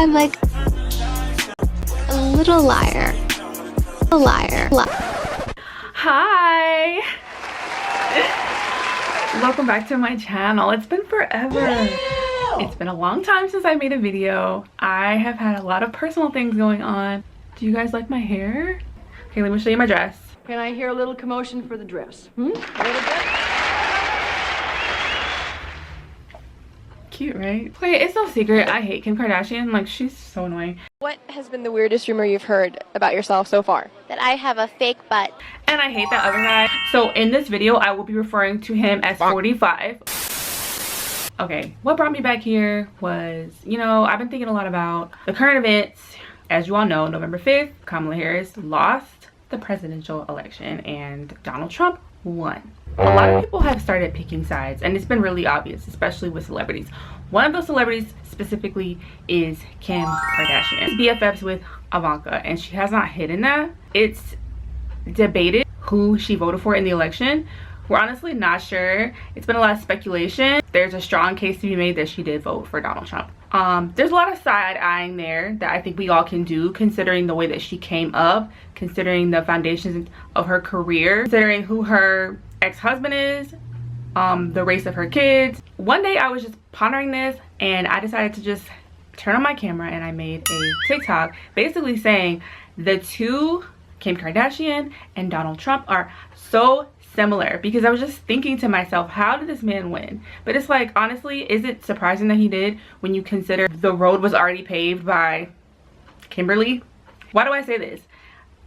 I'm like a little liar. A liar. Hi. Welcome back to my channel. It's been forever. It's been a long time since I made a video. I have had a lot of personal things going on. Do you guys like my hair? Okay, let me show you my dress. Can I hear a little commotion for the dress? A little bit? Cute, right? Wait, it's no secret. I hate Kim Kardashian. Like, she's so annoying. What has been the weirdest rumor you've heard about yourself so far? That I have a fake butt. And I hate that other guy. So in this video, I will be referring to him as 45. Okay, what brought me back here was, you know, I've been thinking a lot about the current events. As you all know, November 5th, Kamala Harris lost the presidential election and Donald Trump won. A lot of people have started picking sides, and it's been really obvious, especially with celebrities. One of those celebrities specifically is Kim Kardashian. She's BFFs with Ivanka, and she has not hidden that. It's debated who she voted for in the election. We're honestly not sure. It's been a lot of speculation. There's a strong case to be made that she did vote for Donald Trump. There's a lot of side-eyeing there that I think we all can do, considering the way that she came up, considering the foundations of her career, considering who her ex-husband is, the race of her kids. One day I was just pondering this, and I decided to just turn on my camera and I made a TikTok basically saying the two, Kim Kardashian and Donald Trump, are so similar, because I was just thinking to myself, how did this man win? But it's like, honestly, is it surprising that he did when you consider the road was already paved by Kimberly? Why do I say this?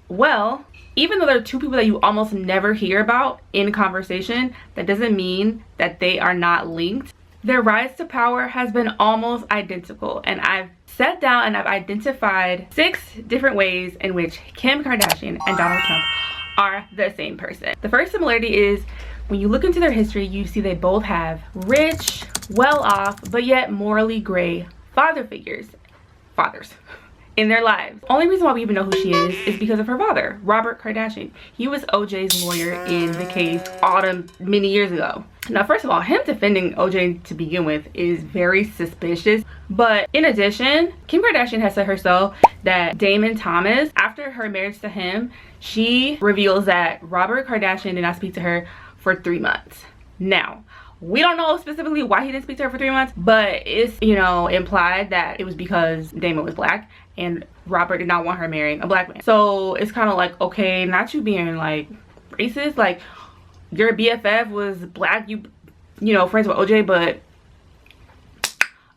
Well, even though there are two people that you almost never hear about in conversation, that doesn't mean that they are not linked. Their rise to power has been almost identical, and I've sat down and I've identified 6 different ways in which Kim Kardashian and Donald Trump are the same person. The first similarity is when you look into their history, you see they both have rich, well-off, but yet morally gray fathers in their lives. Only reason why we even know who she is because of her father, Robert Kardashian. He was OJ's lawyer in the case many years ago. Now, first of all, him defending OJ to begin with is very suspicious. But in addition, Kim Kardashian has said herself that Damon Thomas, after her marriage to him, she reveals that Robert Kardashian did not speak to her for 3 months. Now, we don't know specifically why he didn't speak to her for 3 months, but it's, you know, implied that it was because Damon was black and Robert did not want her marrying a black man. So it's kind of like, okay, not you being like racist, like your BFF was black, you know, friends with OJ, but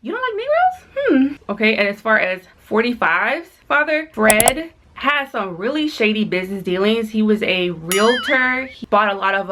you don't like Negroes? Okay, and as far as 45's father, Fred, has some really shady business dealings. He was a realtor. He bought a lot of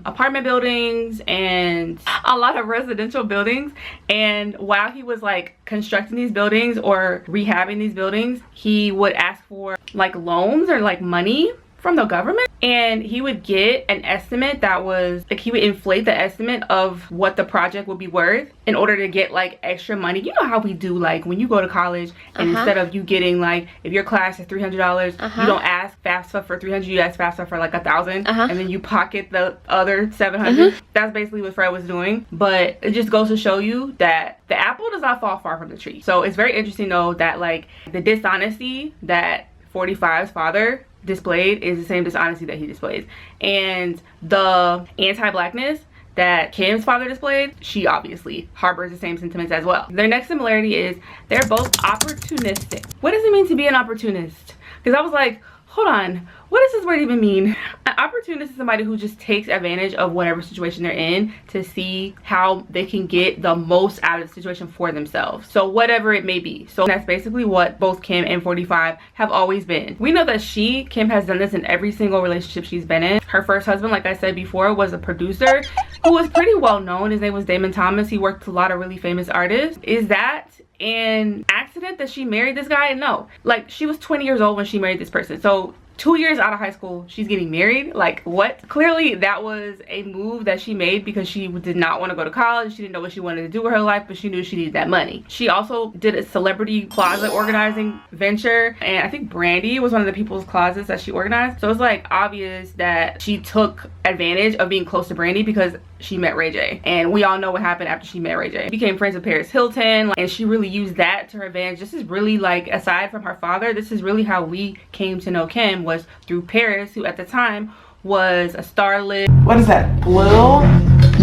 apartment buildings and a lot of residential buildings, and while he was like constructing these buildings or rehabbing these buildings, he would ask for like loans or like money from the government, and he would get an estimate that was like, he would inflate the estimate of what the project would be worth in order to get like extra money. You know how we do, like when you go to college and instead of you getting like, if your class is $300, you don't ask FAFSA for 300, you ask FAFSA for like 1,000, and then you pocket the other 700. That's basically what Fred was doing. But it just goes to show you that the apple does not fall far from the tree. So it's very interesting though that like the dishonesty that 45's father displayed is the same dishonesty that he displays, and the anti-blackness that Kim's father displayed, she obviously harbors the same sentiments as well. Their next similarity is they're both opportunistic. What does it mean to be an opportunist? Because I was like, hold on, what does this word even mean? An opportunist is somebody who just takes advantage of whatever situation they're in to see how they can get the most out of the situation for themselves. So whatever it may be. So that's basically what both Kim and 45 have always been. We know that Kim has done this in every single relationship she's been in. Her first husband, like I said before, was a producer who was pretty well known. His name was Damon Thomas. He worked with a lot of really famous artists. Is that an accident that she married this guy? No. Like, she was 20 years old when she married this person. So 2 years out of high school, she's getting married. Like, what? Clearly that was a move that she made because she did not want to go to college. She didn't know what she wanted to do with her life, but she knew she needed that money. She also did a celebrity closet organizing venture, and I think Brandy was one of the people's closets that she organized. So it's like obvious that she took advantage of being close to Brandy, because she met Ray J. And we all know what happened after she met Ray J. She became friends with Paris Hilton, and she really used that to her advantage. This is really, like, aside from her father, this is really how we came to know Kim, was through Paris, who at the time was a starlet. What is that, blue?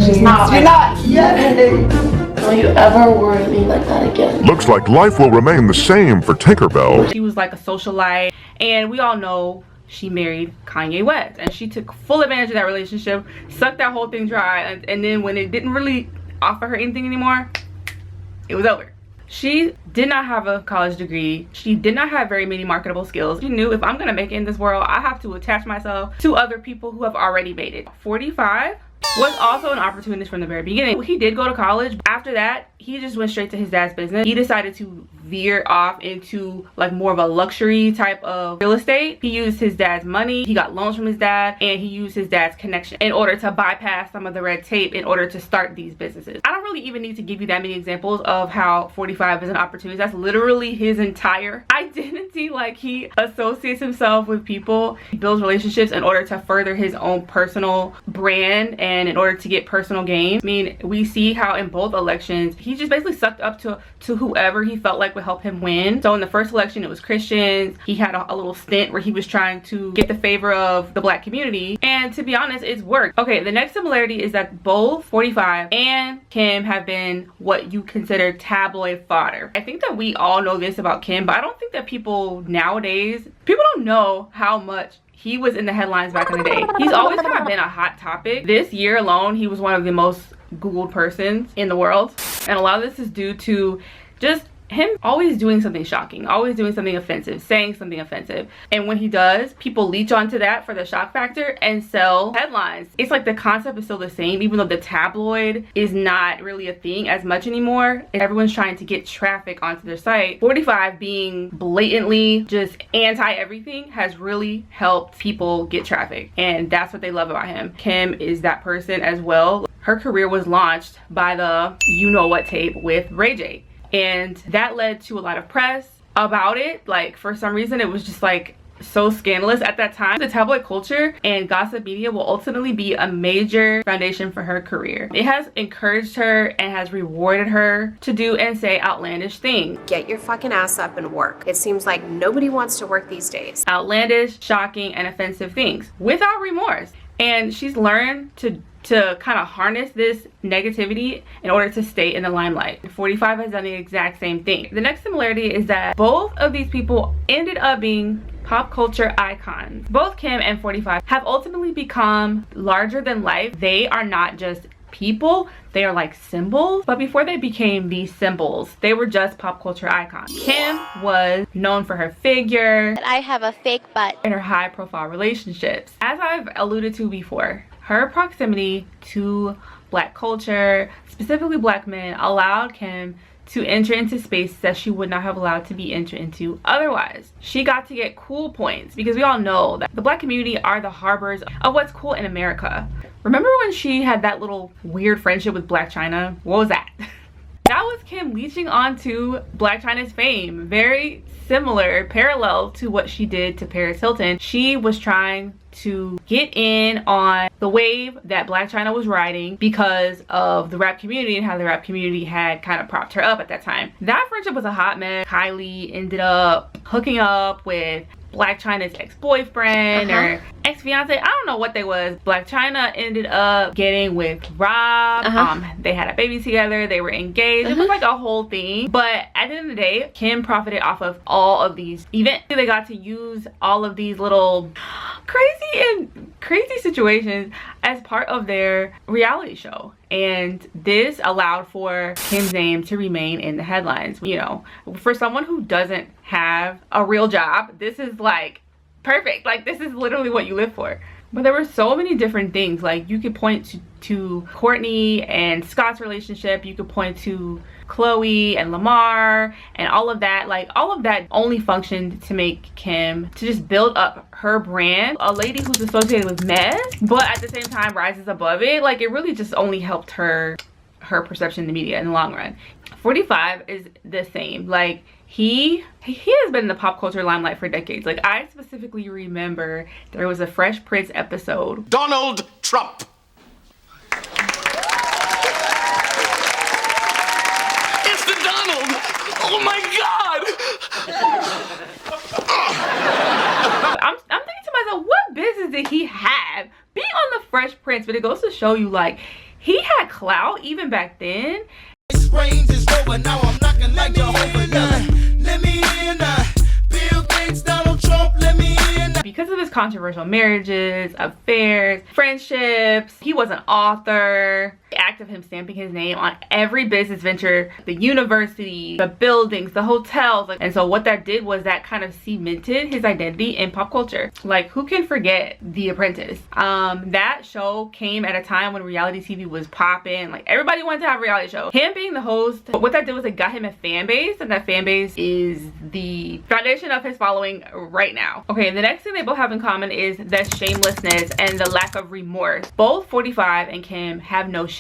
She's not. You're not. Yay! Don't you ever worry me like that again. Looks like life will remain the same for Tinkerbell. She was like a socialite, and we all know she married Kanye West, and she took full advantage of that relationship, sucked that whole thing dry, and then when it didn't really offer her anything anymore, it was over. She did not have a college degree. She did not have very many marketable skills. She knew, if I'm gonna make it in this world, I have to attach myself to other people who have already made it. 45 was also an opportunist from the very beginning. He did go to college. After that, he just went straight to his dad's business. He decided to veer off into like more of a luxury type of real estate. He used his dad's money, he got loans from his dad, and he used his dad's connection in order to bypass some of the red tape in order to start these businesses. I don't really even need to give you that many examples of how 45 is an opportunist. That's literally his entire identity. Like, he associates himself with people, he builds relationships in order to further his own personal brand and in order to get personal gain. I mean, we see how in both elections he just basically sucked up to whoever he felt like would help him win. So in the first election it was Christians. He had a little stint where he was trying to get the favor of the black community, and to be honest, it's worked. Okay, the next similarity is that both 45 and Kim have been what you consider tabloid fodder. I think that we all know this about Kim, but I don't think that people nowadays, people don't know how much he was in the headlines back in the day. He's always kind of been a hot topic. This year alone, he was one of the most Googled persons in the world. And a lot of this is due to just him always doing something shocking, always doing something offensive, saying something offensive. And when he does, people leech onto that for the shock factor and sell headlines. It's like the concept is still the same, even though the tabloid is not really a thing as much anymore. Everyone's trying to get traffic onto their site. 45 being blatantly just anti-everything has really helped people get traffic. And that's what they love about him. Kim is that person as well. Her career was launched by the You Know What tape with Ray J. And that led to a lot of press about it. Like, for some reason, it was just like so scandalous at that time. The tabloid culture and gossip media will ultimately be a major foundation for her career. It has encouraged her and has rewarded her to do and say outlandish things. Get your fucking ass up and work. It seems like nobody wants to work these days. Outlandish, shocking, and offensive things without remorse. And she's learned to kind of harness this negativity in order to stay in the limelight. 45 has done the exact same thing. The next similarity is that both of these people ended up being pop culture icons. Both Kim and 45 have ultimately become larger than life. They are not just people, they are like symbols. But before they became these symbols, they were just pop culture icons. Kim was known for her figure, I have a fake butt, and her high profile relationships. As I've alluded to before, her proximity to black culture, specifically black men, allowed Kim to enter into spaces that she would not have allowed to be entered into otherwise. She got to get cool points because we all know that the black community are the harbors of what's cool in America. Remember when she had that little weird friendship with Blac Chyna? What was that? That was Kim leeching onto Blac Chyna's fame. Very similar, parallel to what she did to Paris Hilton. She was trying to get in on the wave that Blac Chyna was riding because of the rap community and how the rap community had kind of propped her up at that time. That friendship was a hot mess. Kylie ended up hooking up with Blac Chyna's ex-boyfriend or ex-fiance. I don't know what they was. Blac Chyna ended up getting with Rob. They had a baby together. They were engaged. It was like a whole thing. But at the end of the day, Kim profited off of all of these events. They got to use all of these little crazy situations as part of their reality show. And this allowed for Kim's name to remain in the headlines. You know, for someone who doesn't have a real job, this is like perfect. Like, this is literally what you live for. But there were so many different things. Like, you could point to Courtney and Scott's relationship. You could point to Chloe and Lamar and all of that. Like, all of that only functioned to make Kim, to just build up her brand. A lady who's associated with mess, but at the same time rises above it. Like, it really just only helped her perception in the media in the long run. 45 is the same. Like, he has been in the pop culture limelight for decades. Like, I specifically remember there was a Fresh Prince episode. Donald Trump. Mr. Donald! Oh my God! I'm thinking to myself, what business did he have being on the Fresh Prince? But it goes to show you, like, he had clout even back then. Range is over, now I'm knocking like Jehovah. Let me in, Bill Gates, Donald Trump, let me in. Because of his controversial marriages, affairs, friendships, he was an author. The act of him stamping his name on every business venture, the university, the buildings, the hotels, and so what that did was that kind of cemented his identity in pop culture. Like, who can forget The Apprentice? That show came at a time when reality TV was popping. Like, everybody wanted to have a reality show. Him being the host, what that did was it got him a fan base, and that fan base is the foundation of his following right now. Okay, the next thing they both have in common is the shamelessness and the lack of remorse. Both 45 and Kim have no shame.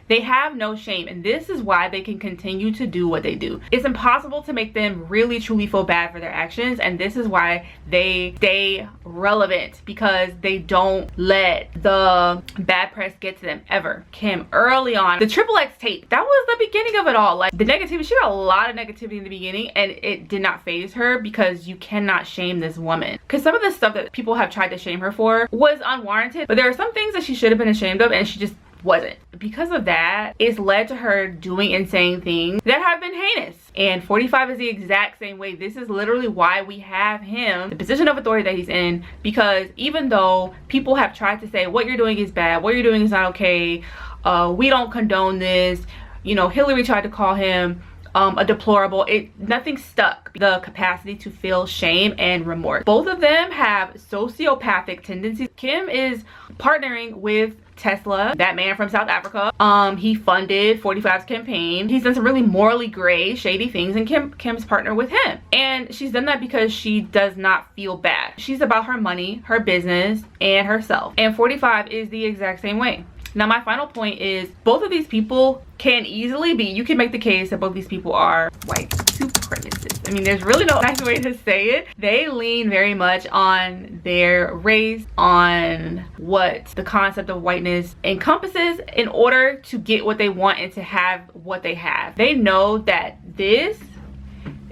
They have no shame, and this is why they can continue to do what they do. It's impossible to make them really truly feel bad for their actions, and this is why they stay relevant, because they don't let the bad press get to them ever. Kim, early on, the XXX tape, that was the beginning of it all. Like, the negativity, she got a lot of negativity in the beginning, and it did not faze her, because you cannot shame this woman. Because some of the stuff that people have tried to shame her for was unwarranted, but there are some things that she should have been ashamed of, and she just wasn't. Because of that, it's led to her doing and saying things that have been heinous. And 45 is the exact same way. This is literally why we have him, the position of authority that he's in, because even though people have tried to say what you're doing is bad, what you're doing is not okay, we don't condone this, you know, Hillary tried to call him a deplorable, nothing stuck. The capacity to feel shame and remorse. Both of them have sociopathic tendencies. Kim is partnering with Tesla, that man from South Africa. He funded 45's campaign. He's done some really morally gray, shady things, and Kim's partner with him. And she's done that because she does not feel bad. She's about her money, her business, and herself. And 45 is the exact same way. Now, my final point is both of these people can easily be, you can make the case that both these people are white supremacists. I mean, there's really no nice way to say it. They lean very much on their race, on what the concept of whiteness encompasses in order to get what they want and to have what they have. They know that this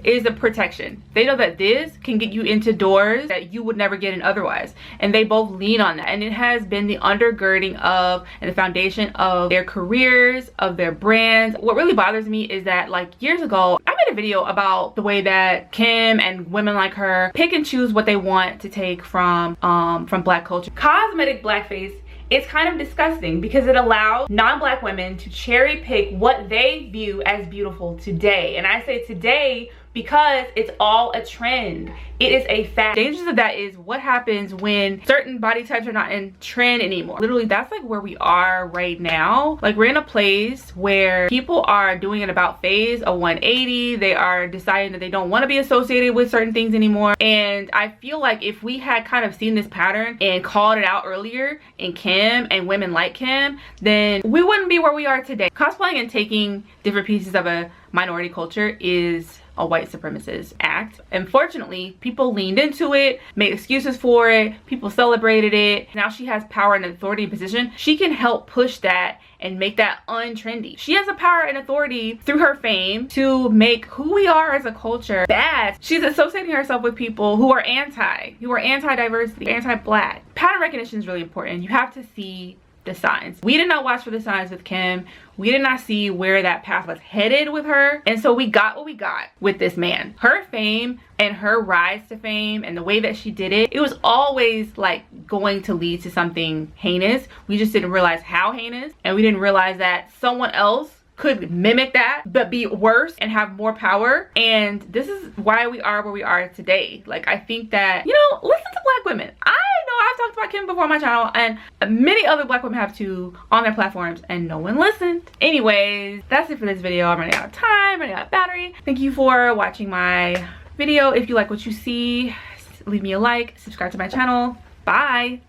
is a protection. They know that this can get you into doors that you would never get in otherwise, and they both lean on that, and it has been the undergirding of and the foundation of their careers, of their brands. What really bothers me is that, like, years ago I made a video about the way that Kim and women like her pick and choose what they want to take from black culture. Cosmetic blackface, it's kind of disgusting because it allows non-black women to cherry pick what they view as beautiful today. And I say today because it's all a trend. It is a fact. The dangers of that is what happens when certain body types are not in trend anymore. Literally, that's like where we are right now. Like, we're in a place where people are doing an about phase, a 180. They are deciding that they don't want to be associated with certain things anymore. And I feel like if we had kind of seen this pattern and called it out earlier in Kim and women like Kim, then we wouldn't be where we are today. Cosplaying and taking different pieces of a minority culture is a white supremacist act. Unfortunately, people leaned into it, made excuses for it, people celebrated it. Now she has power and authority and position. She can help push that and make that untrendy. She has a power and authority through her fame to make who we are as a culture bad. She's associating herself with people who are anti-diversity, anti-black. Pattern recognition is really important. You have to see the signs. We did not watch for the signs with Kim. We did not see where that path was headed with her, and so we got what we got with this man. Her fame and her rise to fame and the way that she did it, it was always like going to lead to something heinous. We just didn't realize how heinous, and we didn't realize that someone else could mimic that but be worse and have more power. And this is why we are where we are today. Like, I think that, you know, listen to black women. I know I've talked about Kim before on my channel, and many other black women have too on their platforms, and no one listened. Anyways, that's it for this video. I'm running out of time, running out of battery. Thank you for watching my video. If you like what you see, leave me a like, subscribe to my channel. Bye.